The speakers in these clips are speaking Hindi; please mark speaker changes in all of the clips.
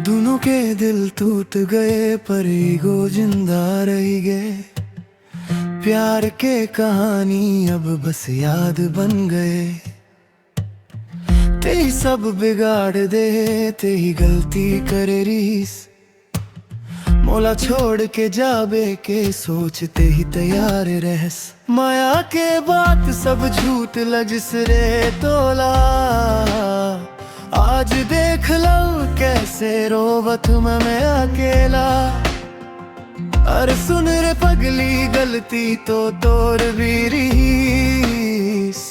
Speaker 1: दोनों के दिल टूट गए पर ईगो जिंदा रही गए। प्यार के कहानी अब बस याद बन गए। ते ही सब बिगाड़ दे, ते ही गलती करे रीस। मोला छोड़ के जाबे के सोचते ही तैयार रहस। माया के बात सब झूठ लजस रे तोला। आज देख लो कैसे रोवत मैं अकेला। अरे सुन रे पगली गलती तो तोर भी रीस।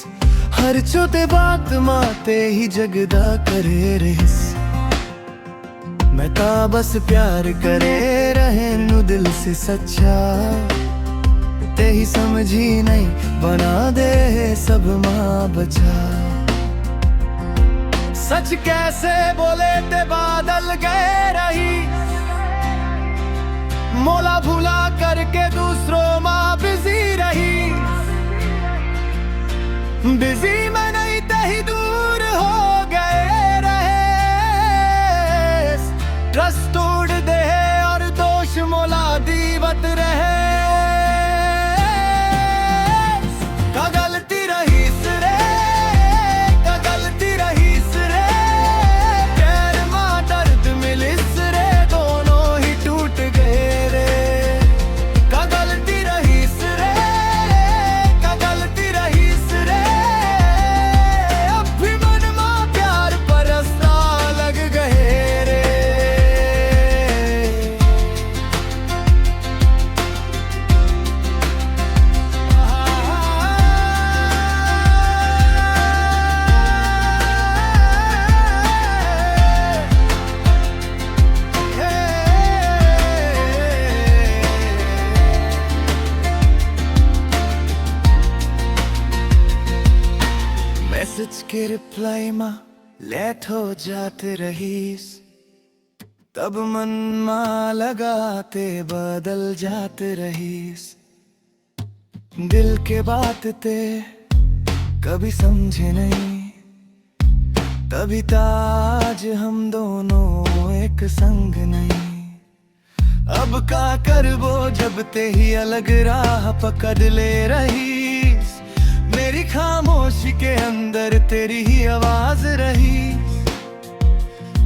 Speaker 1: हर छोटे बात माते ही जगदा करे रेस। मैं ता बस प्यार करे रहे नु दिल से सच्चा। ते ही समझी नहीं बना दे सब माँ बचा। सच कैसे बोले ते बादल गए रही। मोला भूला करके दूसरों माँ बिजी रही। बिजी में नहीं ते ही दूर हो गए रहे। ट्रस्ट तोड़ दे और दोष मोला दीवत रहे। का गलती रही रे, का गलती रही रे। प्यार माँ दर्द मिलिस रे, दोनों ही टूट गए रे। का गलती रही रे, का गलती रही रे। अब भी मन माँ प्यार परस्ता लग गए रे। मैसेज के रिप्लाई माँ लेट हो जाते रहीस। तब मन माँ लगाते बदल जाते रहीस। दिल के बात ते कभी समझे नहीं। तभी ताज हम दोनों एक संग नहीं। अब का करबो जब ते ही अलग राह पकड़ ले रही। मेरी खामोशी के अंदर तेरी ही आवाज रही।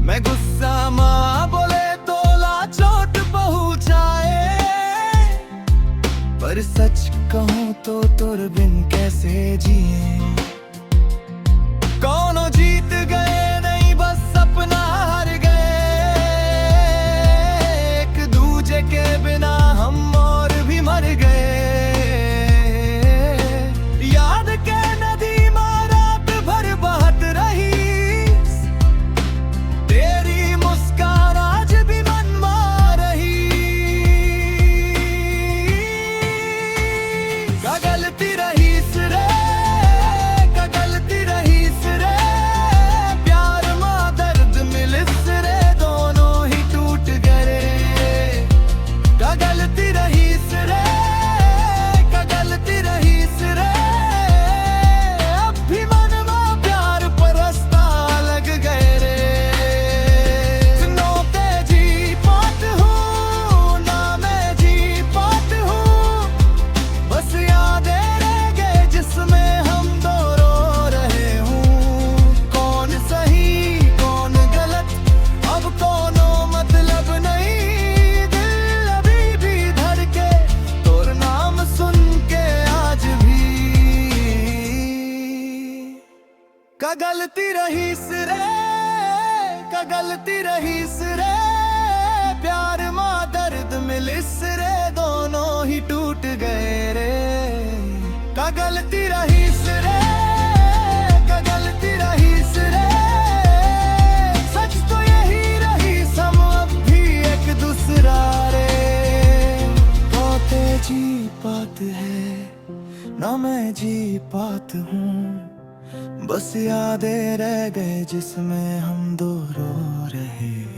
Speaker 1: मैं गुस्सा माँ बोले तोला चोट पहुँचाए। पर सच कहूँ तो तुर बिन कैसे जिए। कौनो जीत गए नहीं बस सपना हार गए। एक दूजे के बिना हम और भी मर गए। याद के नदी माँ रात भर बहत रही। तेरी मुस्कान आज भी मन मार रही। का गलती रही रे, का गलती रही रे। प्यार माँ दर्द मिलिस रे, दोनों ही टूट गए। का गलती रही रे, का गलती रही रे। अब भी मन माँ प्यार परस्ता लग गए रे। नो तेजी पात हूँ ना मैं जी पात हूँ। बस यादें रह गए जिसमें हम दो रो रहे हूँ। कौन सही कौन गलत अब कोनो मतलब नहीं। दिल अभी भी धड़के तोर नाम सुन के आज भी। का गलती रही रे, का गलती रही रे। प्यार माँ दर्द मिलिस रे, दोनों ही टूट गए रे। का गलती रही रे, का गलती रही रे। सच तो यही रही हम अब भी एक दूसरा रे। तो जी पात है ना मैं जी पात हूँ। बस यादें रह गए जिसमें हम दो रो रहे।